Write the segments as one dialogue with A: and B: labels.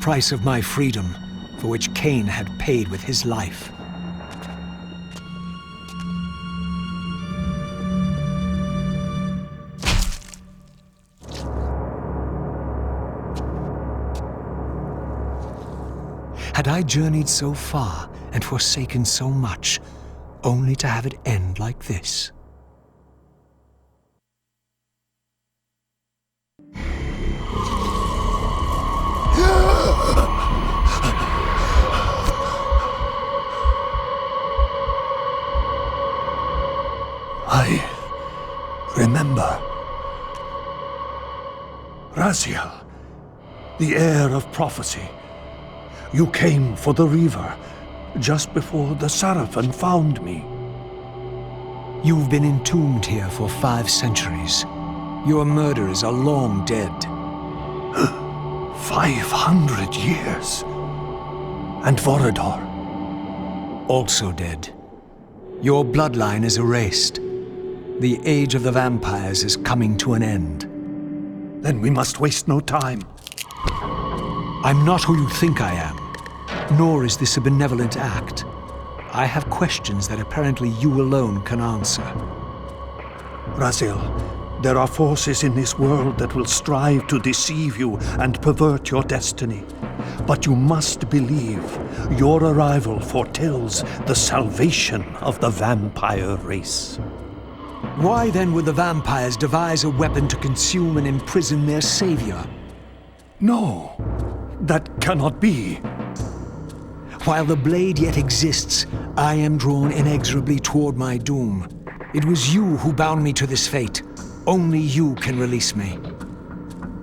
A: price of my freedom, for which Kain had paid with his life. Had I journeyed so far and forsaken so much, only to have it end like this?
B: I remember. Raziel, the heir of prophecy. You came for the Reaver, just before the Seraphim found me.
A: You've been entombed here for 5 centuries. Your murderers are long dead.
B: 500 years. And Vorador?
A: Also dead. Your bloodline is erased. The age of the vampires is coming to an end.
B: Then we must waste no time.
A: I'm not who you think I am, nor is this a benevolent act. I have questions that apparently you alone can answer.
B: Raziel, there are forces in this world that will strive to deceive you and pervert your destiny. But you must believe your arrival foretells the salvation of the vampire race.
A: Why then would the vampires devise a weapon to consume and imprison their savior?
B: No, that cannot be.
A: While the blade yet exists, I am drawn inexorably toward my doom. It was you who bound me to this fate. Only you can release me.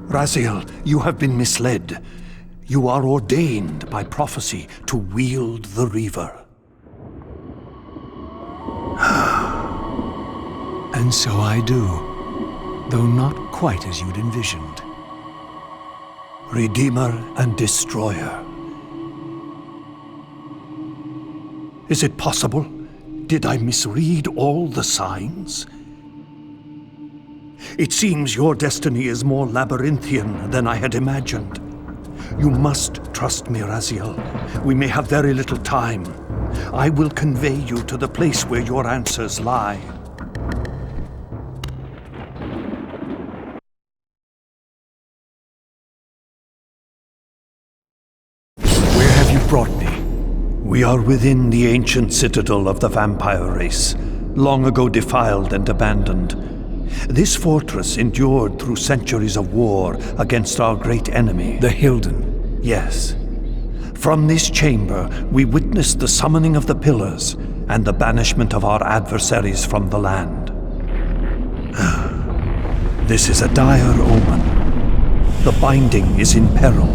B: Raziel, you have been misled. You are ordained by prophecy to wield the Reaver.
A: And so I do, though not quite as you'd envisioned.
B: Redeemer and Destroyer. Is it possible? Did I misread all the signs? It seems your destiny is more labyrinthian than I had imagined. You must trust me, Raziel. We may have very little time. I will convey you to the place where your answers lie.
A: Where have you brought me?
B: We are within the ancient citadel of the vampire race, long ago defiled and abandoned. This fortress endured through centuries of war against our great enemy.
A: The Hilden.
B: Yes. From this chamber, we witnessed the summoning of the Pillars and the banishment of our adversaries from the land. This is a dire omen. The binding is in peril.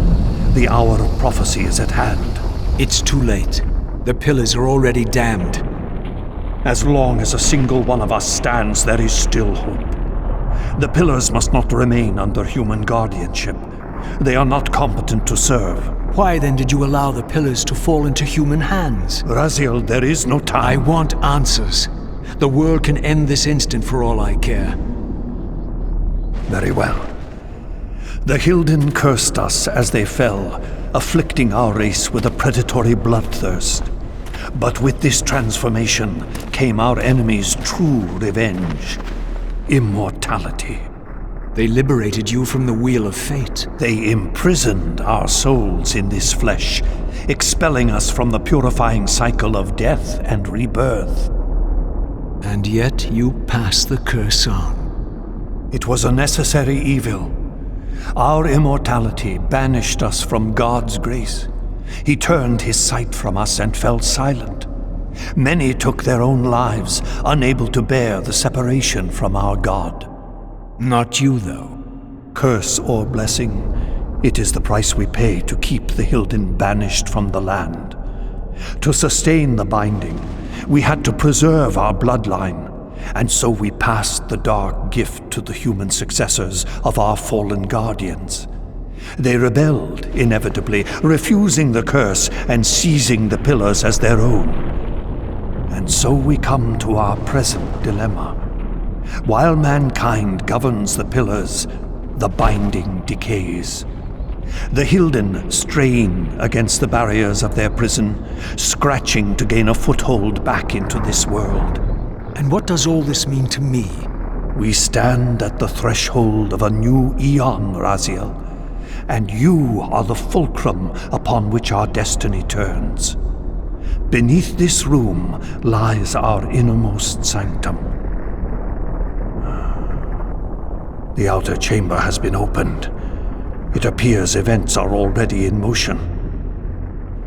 B: The hour of prophecy is at hand.
A: It's too late. The Pillars are already damned.
B: As long as a single one of us stands, there is still hope. The Pillars must not remain under human guardianship. They are not competent to serve.
A: Why then did you allow the Pillars to fall into human hands?
B: Raziel, there is no time.
A: I want answers. The world can end this instant for all I care.
B: Very well. The Hilden cursed us as they fell, afflicting our race with a predatory bloodthirst. But with this transformation came our enemy's true revenge. Immortality.
A: They liberated you from the wheel of fate.
B: They imprisoned our souls in this flesh, expelling us from the purifying cycle of death and rebirth.
A: And yet you pass the curse on.
B: It was a necessary evil. Our immortality banished us from God's grace. He turned his sight from us and fell silent. Many took their own lives, unable to bear the separation from our God.
A: Not you, though.
B: Curse or blessing, it is the price we pay to keep the Hilden banished from the land. To sustain the binding, we had to preserve our bloodline, and so we passed the dark gift to the human successors of our fallen guardians. They rebelled, inevitably, refusing the curse and seizing the Pillars as their own. And so we come to our present dilemma. While mankind governs the Pillars, the binding decays. The Hilden strain against the barriers of their prison, scratching to gain a foothold back into this world.
A: And what does all this mean to me?
B: We stand at the threshold of a new eon, Raziel, and you are the fulcrum upon which our destiny turns. Beneath this room lies our innermost sanctum. The outer chamber has been opened. It appears events are already in motion.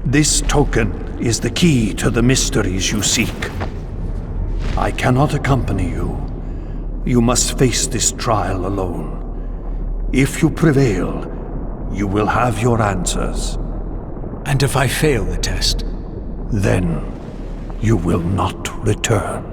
B: This token is the key to the mysteries you seek. I cannot accompany you. You must face this trial alone. If you prevail, you will have your answers.
A: And if I fail the test?
B: Then you will not return.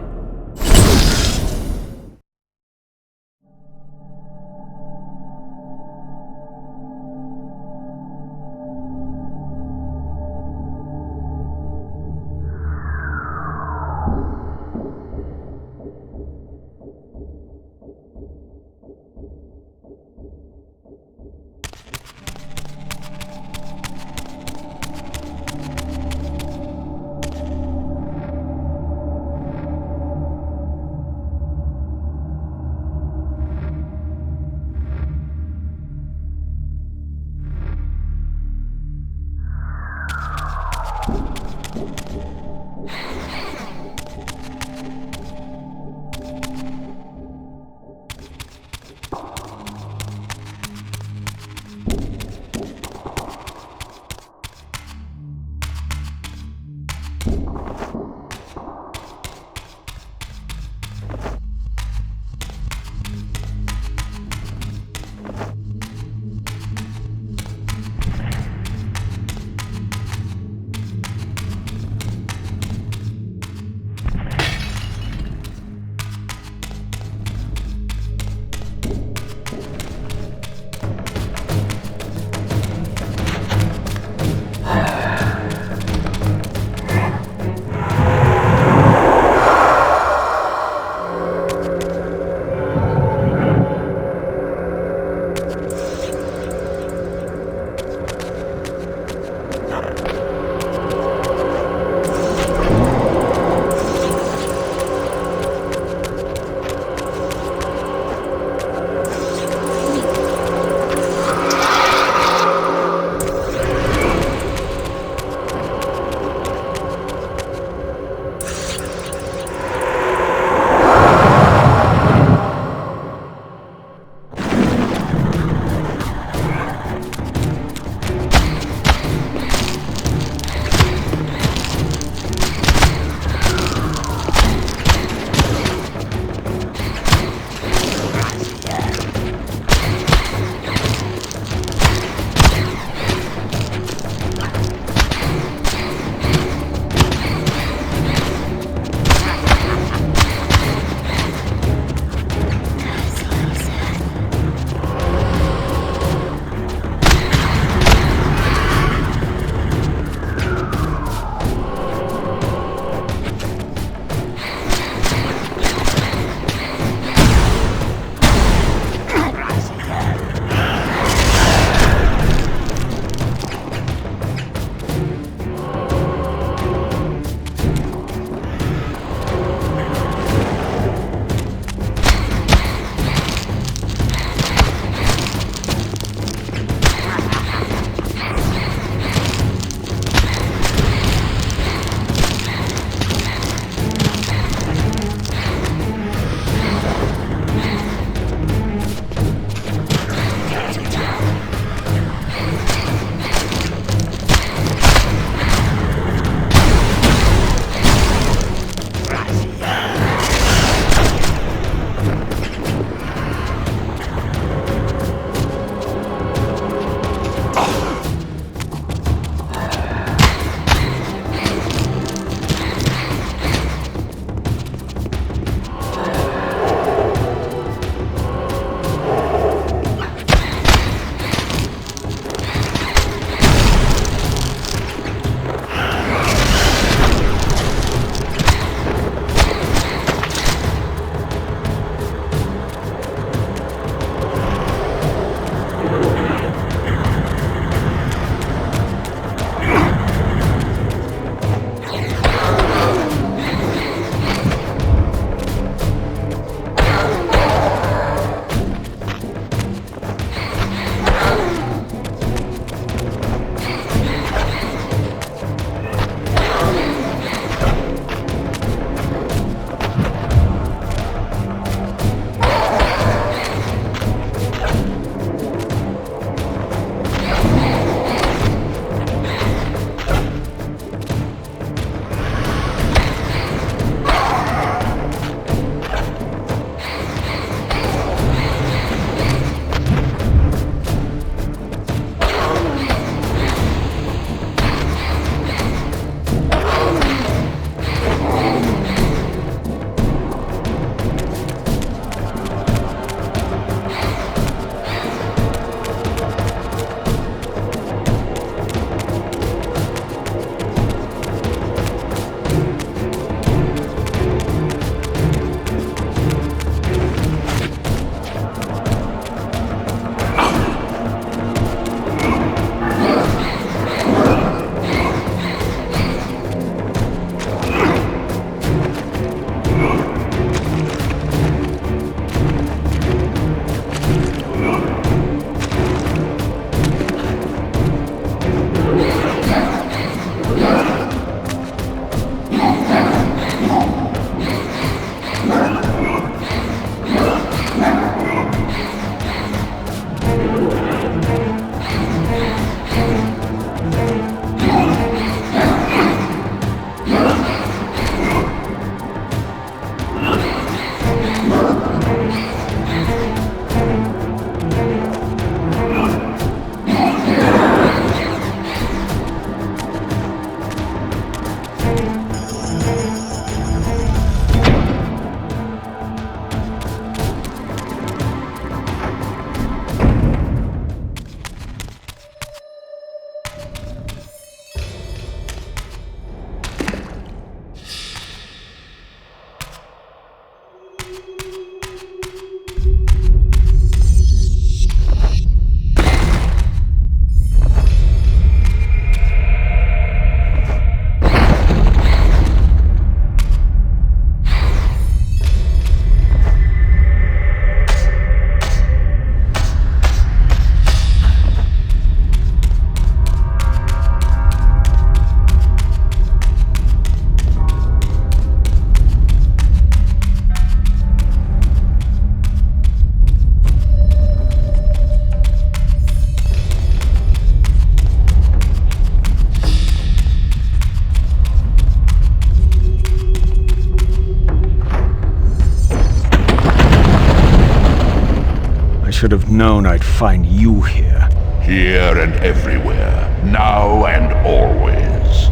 A: should have known I'd find you here.
C: Here and everywhere, now and always.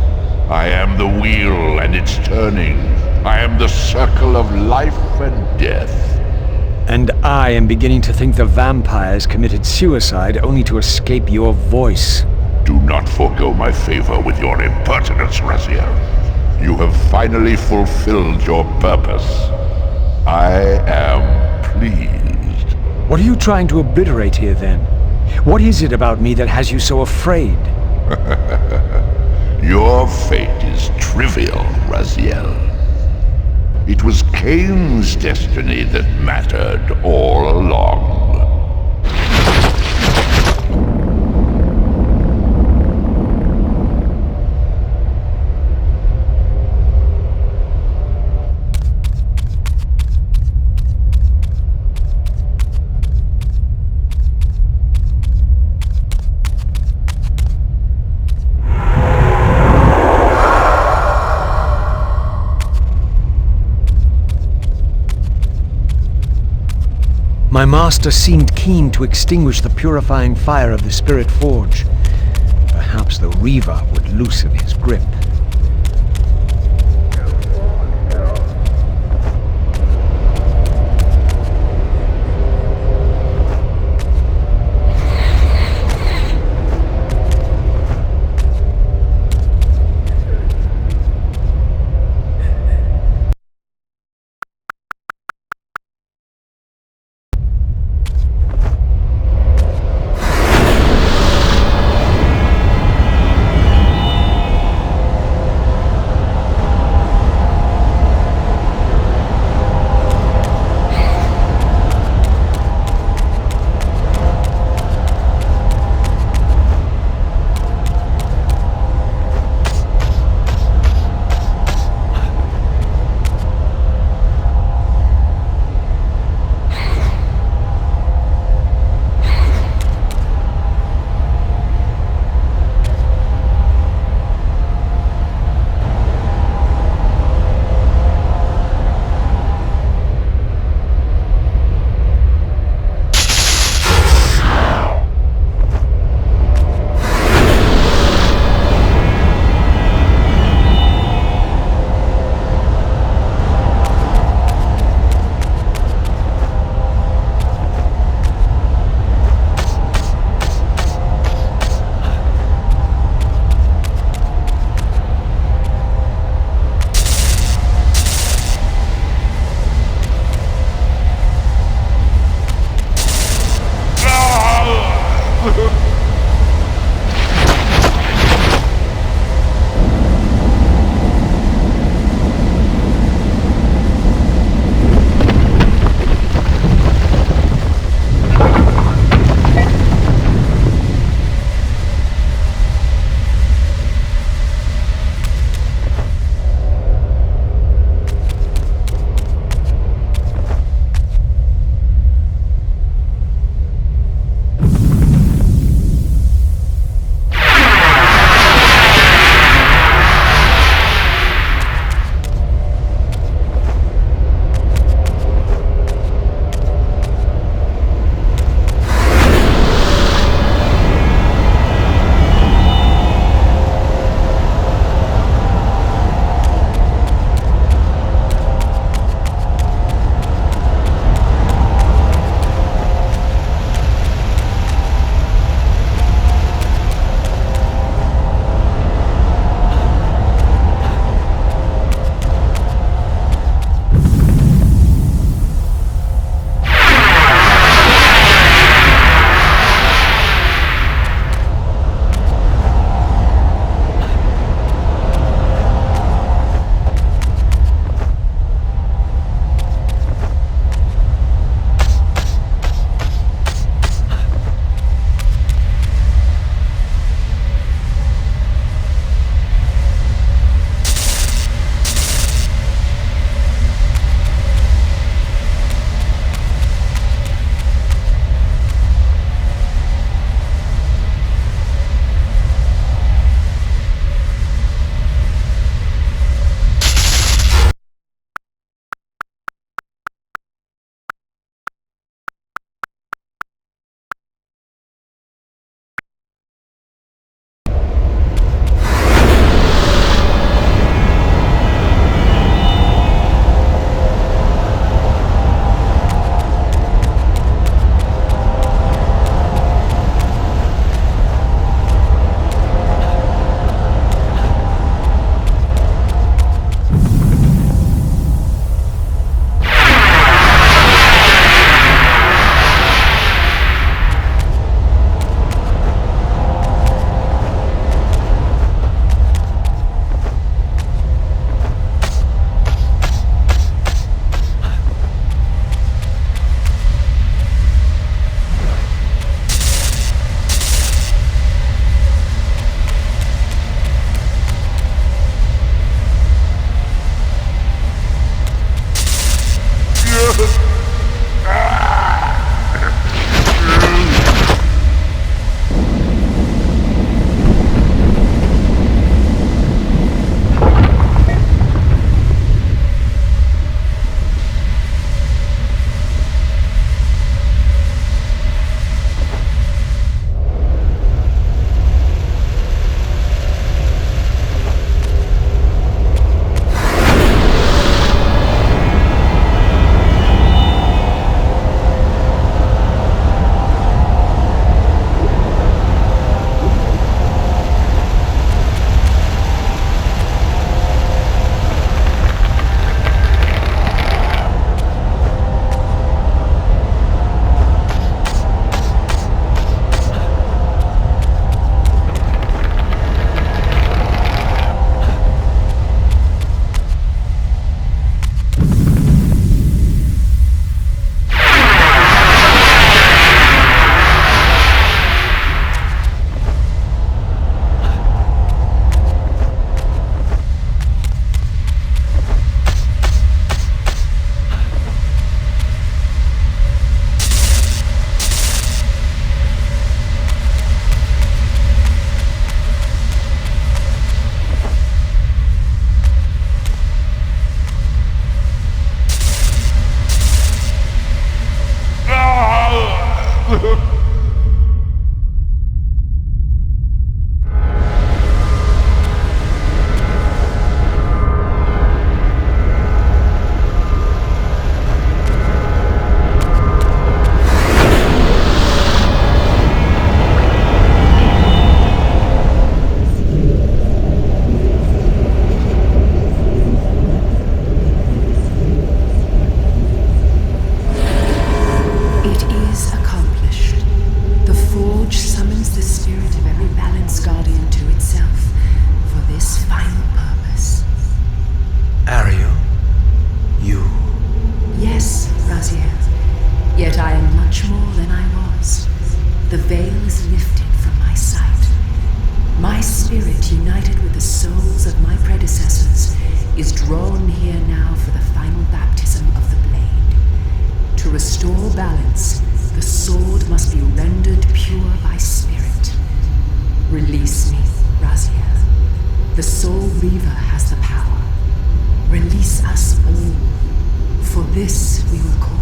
C: I am the wheel and its turning. I am the circle of life and death.
A: And I am beginning to think the vampires committed suicide only to escape your voice.
C: Do not forego my favor with your impertinence, Raziel. You have finally fulfilled your purpose. I am pleased.
A: What are you trying to obliterate here, then? What is it about me that has you so afraid?
C: Your fate is trivial, Raziel. It was Kain's destiny that mattered all along.
A: My master seemed keen to extinguish the purifying fire of the Spirit Forge. Perhaps the Reaver would loosen his grip.
D: spirit united with the souls of my predecessors is drawn here now for the final baptism of the blade. To restore balance, the sword must be rendered pure by spirit. Release me, Raziel. The Soul Reaver has the power. Release us all. For this we were called.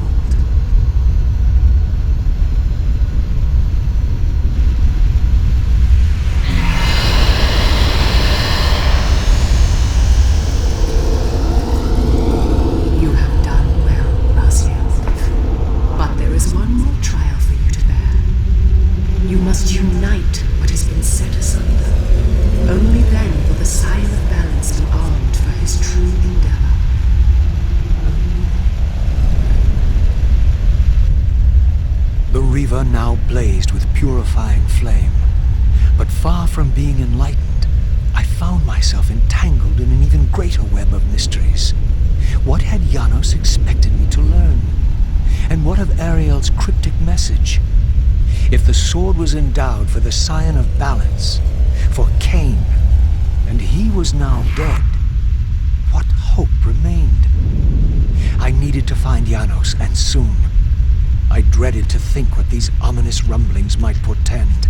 D: You have done well, Raziel. But there is one more trial for you to bear. You must unite what has been set asunder. Only then will the Scion of Balance be armed for his true endeavor.
A: The Reaver now blazed with purifying flame. But far from being enlightened, I found myself entangled in an even greater web of mysteries. What had Janos expected me to learn? And what of Ariel's cryptic message? If the sword was endowed for the Scion of Balance, for Kain, and he was now dead, what hope remained? I needed to find Janos, and soon. I dreaded to think what these ominous rumblings might portend.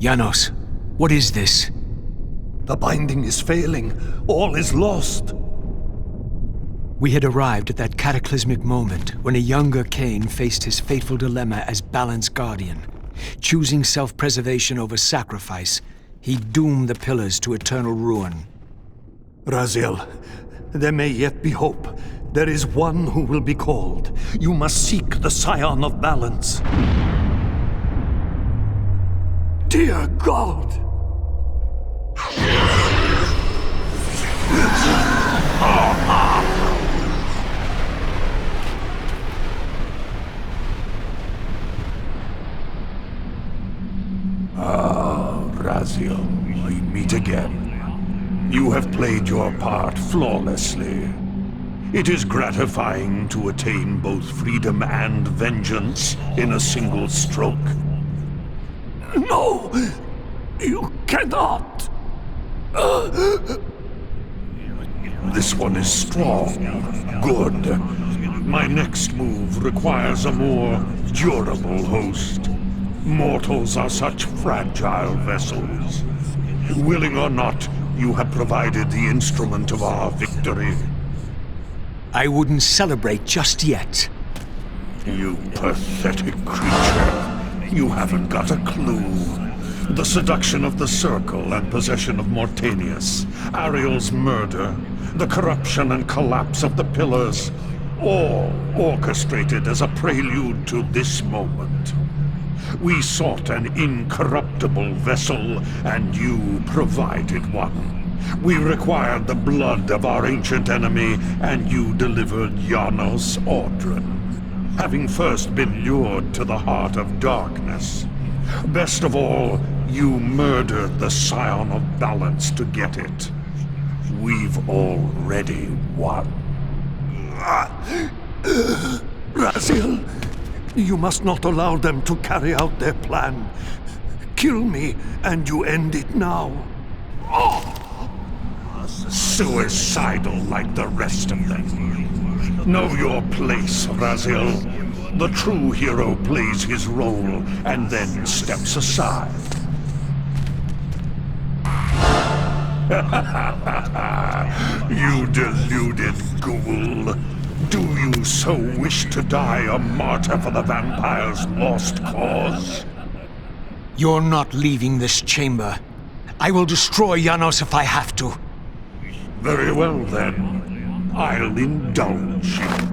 A: Janos, what is this?
B: The binding is failing. All is lost.
A: We had arrived at that cataclysmic moment when a younger Kain faced his fateful dilemma as Balance Guardian. Choosing self-preservation over sacrifice, he doomed the pillars to eternal ruin.
B: Raziel, there may yet be hope. There is one who will be called. You must seek the Scion of Balance. Dear God! Raziel, we meet again. You have played your part flawlessly. It is gratifying to attain both freedom and vengeance in a single stroke. No! You cannot! This one is strong. Good. My next move requires a more durable host. Mortals are such fragile vessels. Willing or not, you have provided the instrument of our victory.
A: I wouldn't celebrate just yet.
B: You pathetic creature. You haven't got a clue. The seduction of the Circle and possession of Mortanius, Ariel's murder, the corruption and collapse of the Pillars, all orchestrated as a prelude to this moment. We sought an incorruptible vessel, and you provided one. We required the blood of our ancient enemy, and you delivered Janos Audron, having first been lured to the heart of darkness. Best of all, you murdered the Scion of Balance to get it. We've already won. Raziel, you must not allow them to carry out their plan. Kill me, and you end it now. Suicidal like the rest of them. Know your place, Raziel. The true hero plays his role and then steps aside. You deluded ghoul. Do you so wish to die a martyr for the vampire's lost cause?
A: You're not leaving this chamber. I will destroy Janos if I have to.
B: Very well then. I'll indulge you.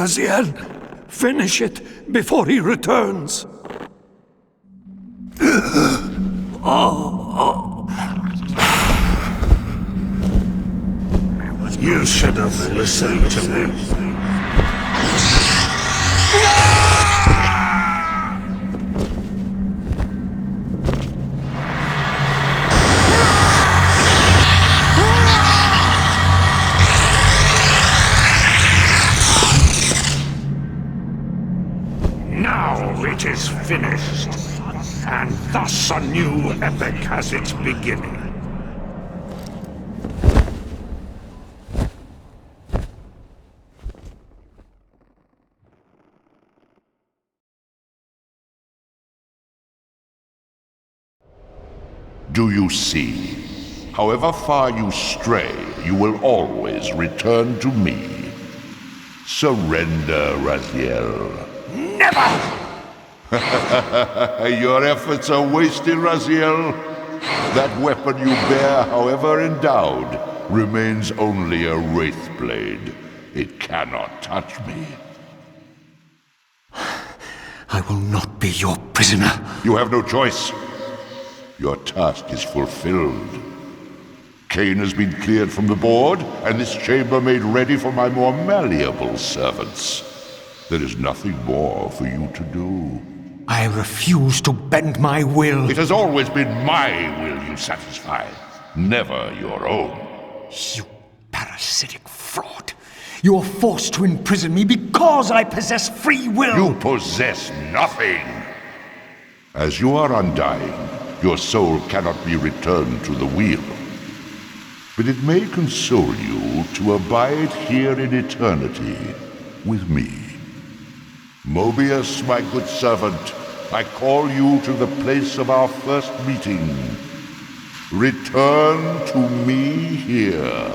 B: Raziel! Finish it before he returns!
E: You should have listened to me. Now it is finished, and thus a new epic has its beginning.
C: Do you see? However far you stray, you will always return to me. Surrender, Raziel.
E: Never!
C: Your efforts are wasted, Raziel. That weapon you bear, however endowed, remains only a wraith blade. It cannot touch me.
A: I will not be your prisoner.
C: You have no choice. Your task is fulfilled. Kain has been cleared from the board, and this chamber made ready for my more malleable servants. There is nothing more for you to do.
A: I refuse to bend my will.
C: It has always been my will you satisfy, never your own.
A: You parasitic fraud. You are forced to imprison me because I possess free will.
C: You possess nothing. As you are undying, your soul cannot be returned to the wheel. But it may console you to abide here in eternity with me. Mobius, my good servant, I call you to the place of our first meeting. Return to me here.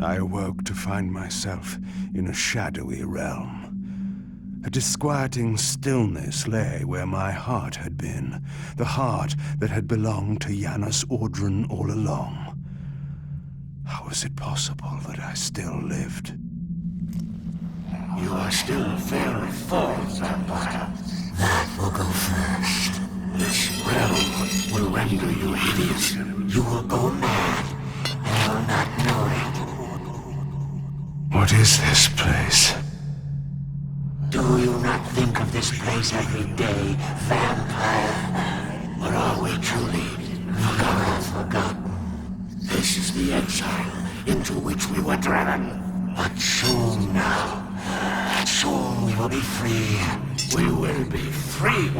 E: I awoke to find myself in a shadowy realm. A disquieting stillness lay where my heart had been, the heart that had belonged to Janus Audrun all along. How was it possible that I still lived?
F: You are still very full, Vampire. That will go first. This realm will render you hideous. You will go mad, and will not know it.
E: What is this place?
F: Do you not think of this place every day, Vampire? Or are we truly forgotten? This is the exile into which we were driven. But soon now, soon we will be free. We will be free.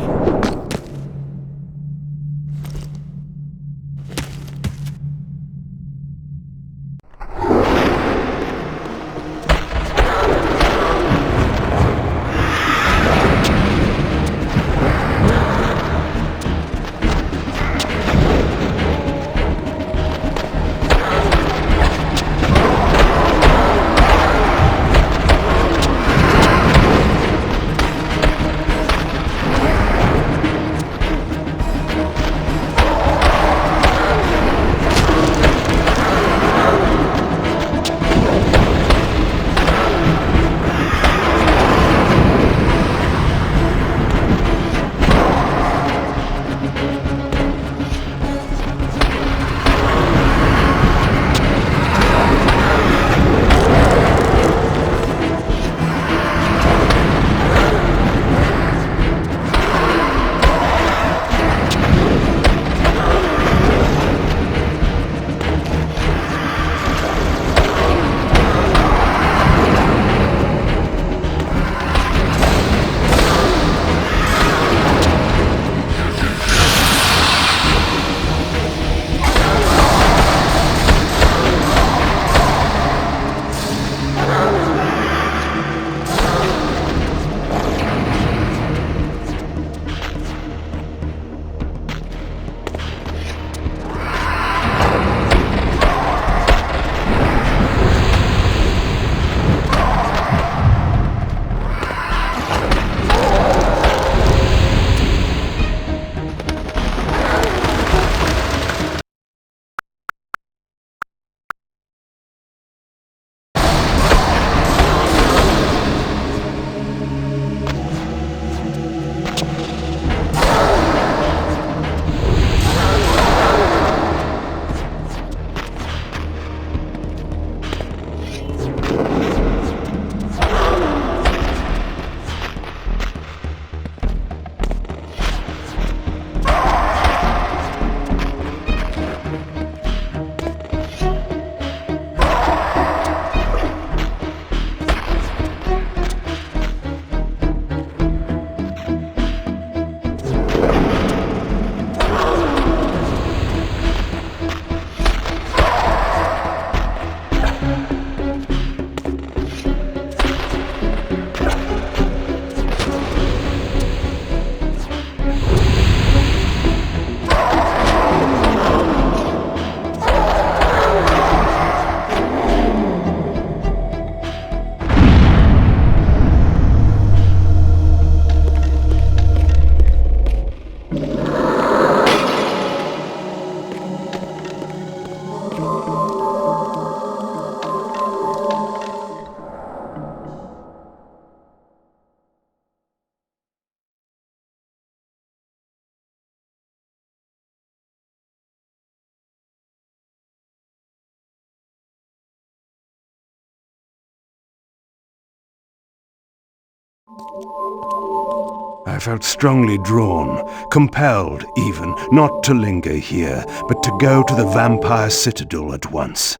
E: I felt strongly drawn, compelled even, not to linger here, but to go to the vampire citadel at once.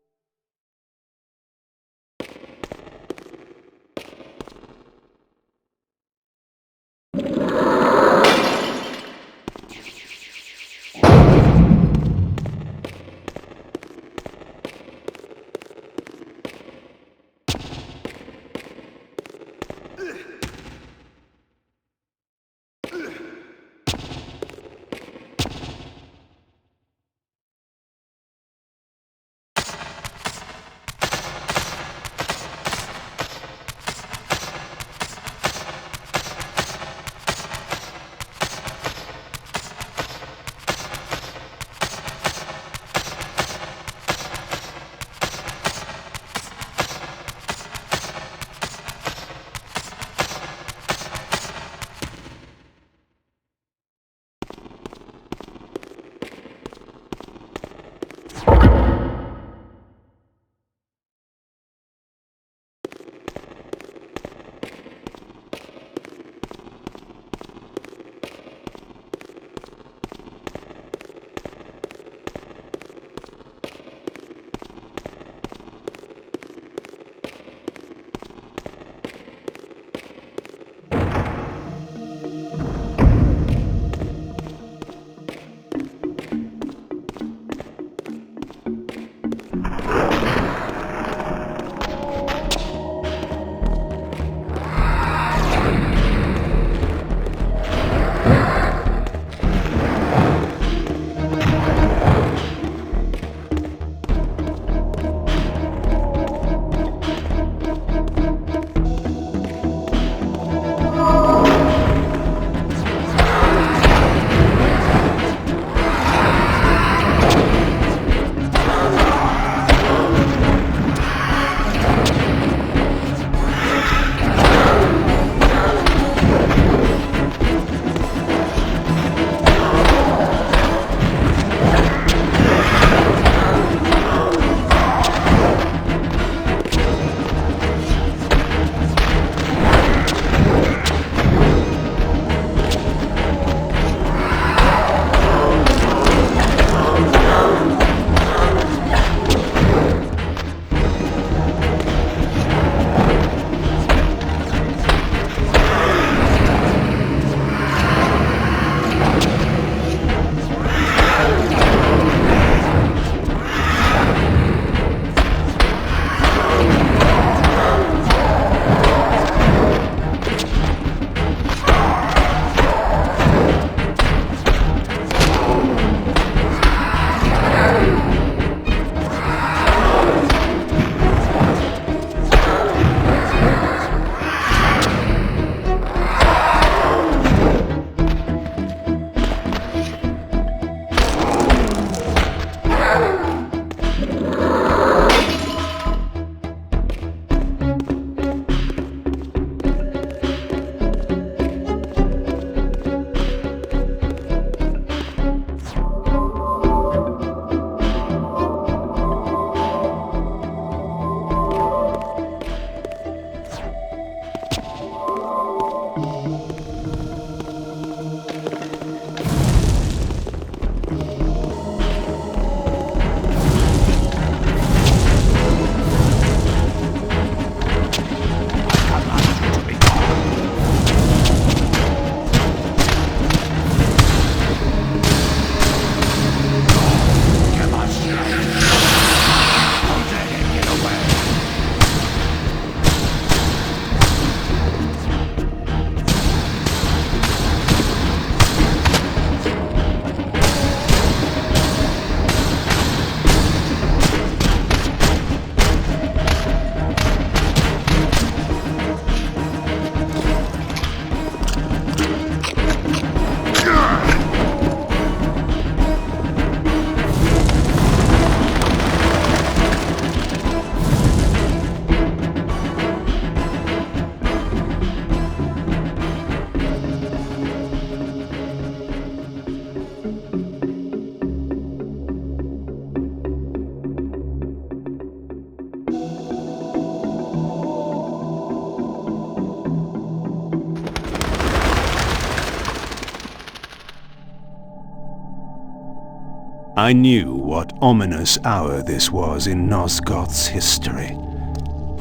E: I knew what ominous hour this was in Nosgoth's history,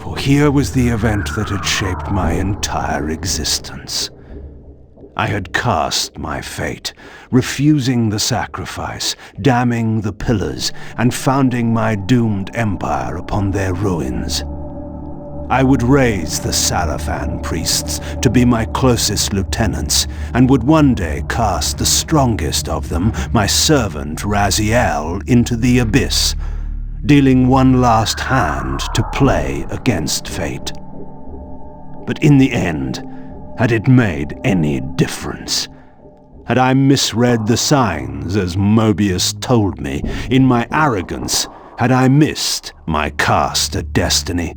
E: for here was the event that had shaped my entire existence. I had cast my fate, refusing the sacrifice, damning the pillars, and founding my doomed empire upon their ruins. I would raise the Sarafan priests to be my closest lieutenants, and would one day cast the strongest of them, my servant Raziel, into the abyss, dealing one last hand to play against fate. But in the end, had it made any difference? Had I misread the signs, as Mobius told me? In my arrogance, had I missed my cast at destiny?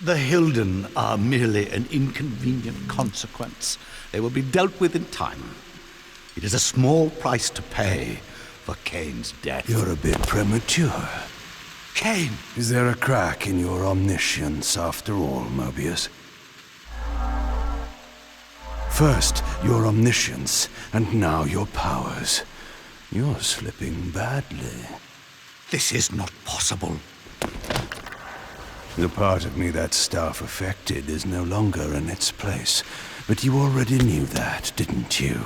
G: The Hilden are merely an inconvenient consequence. They will be dealt with in time. It is a small price to pay for Kain's death.
E: You're a bit premature.
G: Kain!
E: Is there a crack in your omniscience after all, Mobius? First, your omniscience, and now your powers. You're slipping badly.
G: This is not possible.
E: The part of me that staff affected is no longer in its place. But you already knew that, didn't you?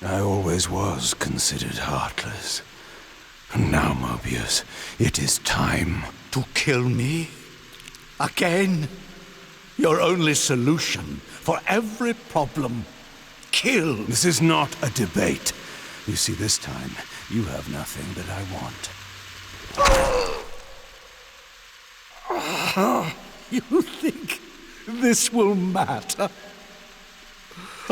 E: I always was considered heartless. And now, Mobius, it is time.
G: To kill me? Again? Your only solution for every problem. Kill.
E: This is not a debate. You see, this time, you have nothing that I want.
G: You think this will matter?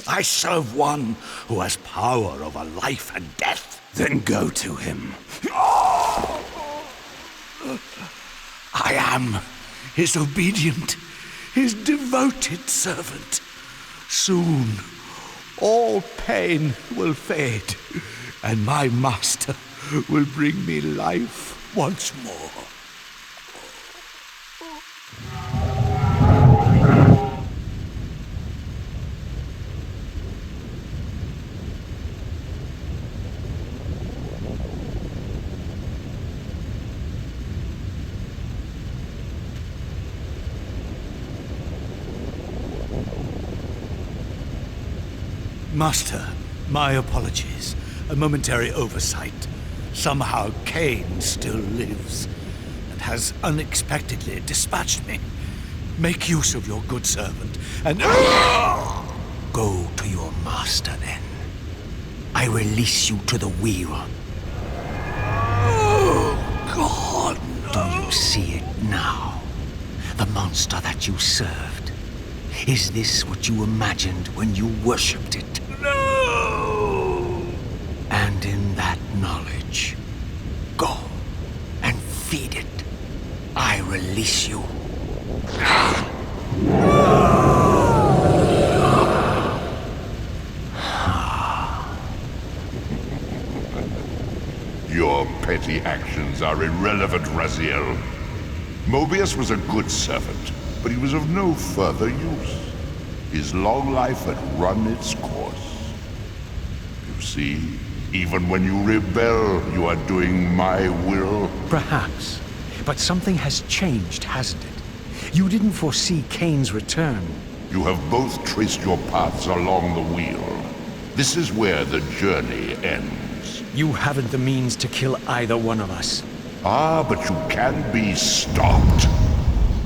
G: I serve one who has power over life and death.
E: Then go to him.
G: I am his obedient, his devoted servant. Soon, all pain will fade, and my master will bring me life once more. Master, my apologies. A momentary oversight. Somehow Kain still lives, and has unexpectedly dispatched me. Make use of your good servant, and...
A: Go to your master, then. I release you to the wheel.
G: Oh, God, no.
A: Do you see it now? The monster that you served. Is this what you imagined when you worshipped it?
G: No!
A: And in that knowledge, go and feed it. I release you.
C: Your petty actions are irrelevant, Raziel. Mobius was a good servant, but he was of no further use. His long life had run its course. You see, even when you rebel, you are doing my will.
A: Perhaps. But something has changed, hasn't it? You didn't foresee Kain's return.
C: You have both traced your paths along the wheel. This is where the journey ends.
A: You haven't the means to kill either one of us.
C: Ah, but you can be stopped.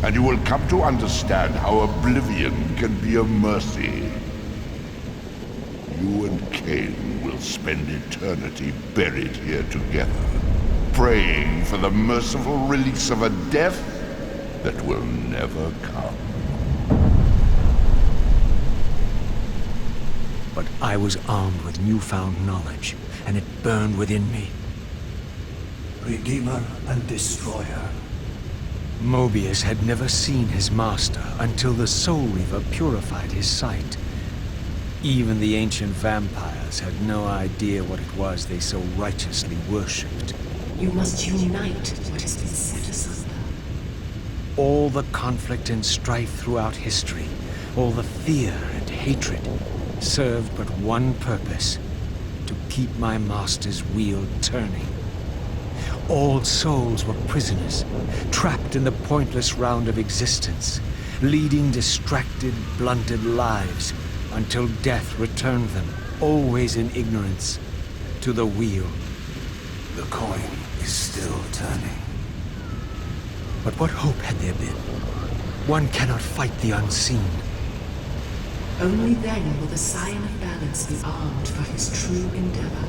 C: And you will come to understand how oblivion can be a mercy. You and Kain will spend eternity buried here together, praying for the merciful release of a death that will never come.
A: But I was armed with newfound knowledge, and it burned within me.
B: Redeemer and Destroyer.
A: Mobius had never seen his master until the Soul Reaver purified his sight. Even the ancient vampires had no idea what it was they so righteously worshipped.
D: You must unite what has been set asunder.
A: All the conflict and strife throughout history, all the fear and hatred, served but one purpose: to keep my master's wheel turning. All souls were prisoners, trapped in the pointless round of existence, leading distracted, blunted lives until death returned them, always in ignorance, to the wheel.
B: The coin is still turning.
A: But what hope had there been? One cannot fight the unseen.
D: Only then will the Scion of Balance be armed for his true endeavor.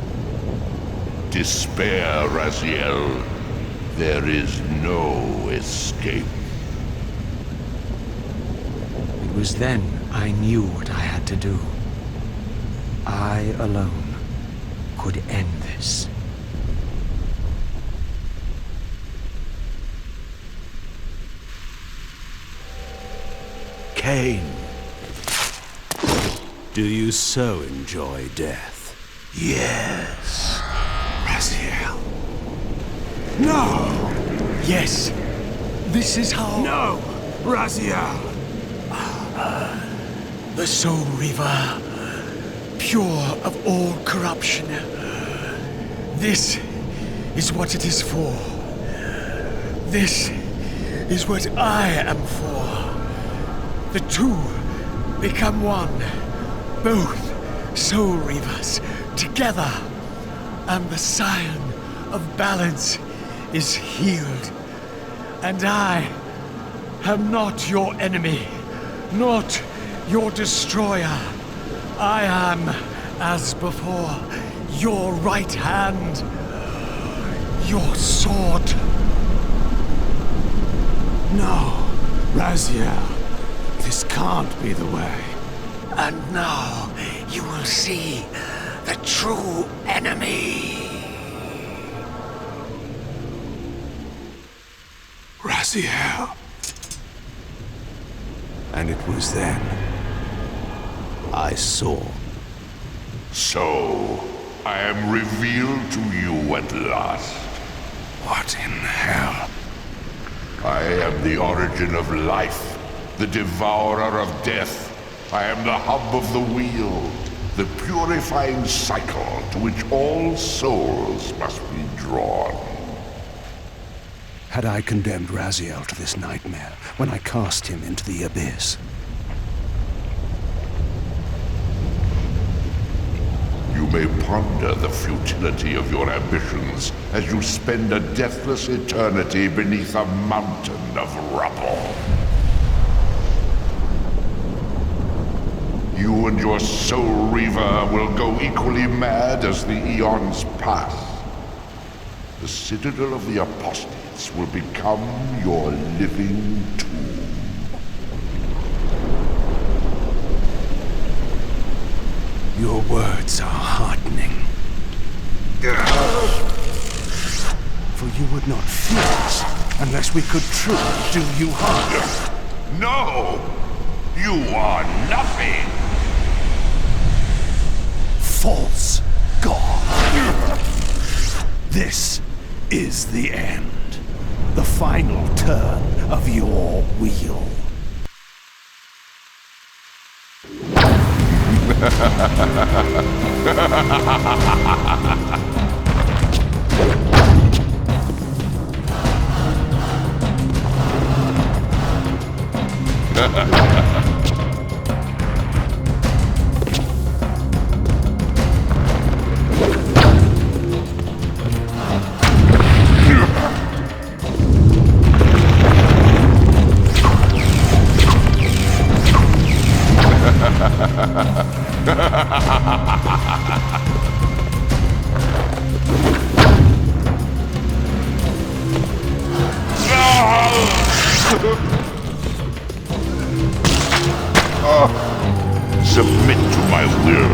C: Despair, Raziel. There is no escape.
A: It was then I knew what I had to do. I alone could end this.
E: Kain, do you so enjoy death?
G: Yes, Raziel.
E: No!
A: Yes, this is how...
E: No! Raziel!
A: The Soul Reaver, pure of all corruption. This is what it is for. This is what I am for. The two become one. Both Soul Reavers together. And the Scion of Balance is healed. And I am not your enemy, not your destroyer. I am, as before, your right hand, your sword.
E: No, Raziel, this can't be the way.
A: And now you will see the true enemy.
E: Raziel. Raziel. And it was then I saw.
C: So, I am revealed to you at last.
E: What in hell?
C: I am the origin of life, the devourer of death. I am the hub of the wheel, the purifying cycle to which all souls must be drawn.
E: Had I condemned Raziel to this nightmare when I cast him into the abyss?
C: You may ponder the futility of your ambitions as you spend a deathless eternity beneath a mountain of rubble. You and your soul reaver will go equally mad as the eons pass. The citadel of the apostates will become your living tomb.
E: Your words are heartening. For you would not fear us unless we could truly do you harm.
C: No! You are nothing!
G: False god. This is the end. The final turn of your wheel.
C: Submit to my will.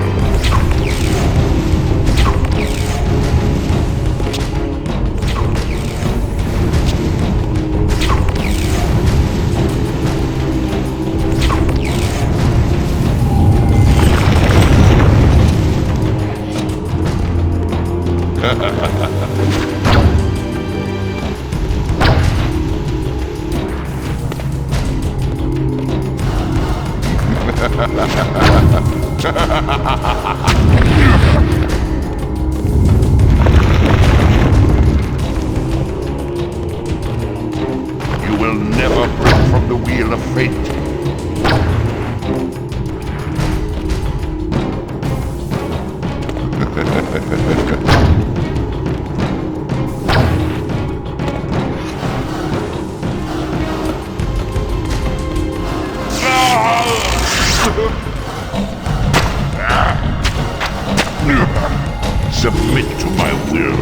C: You will never break from the wheel of fate. Submit to my will.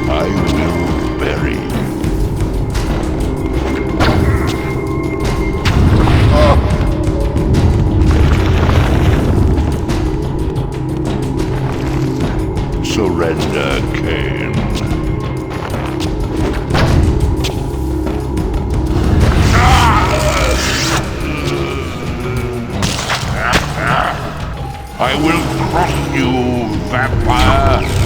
C: I will bury you. Surrender, Kain. I will crush you, vampire!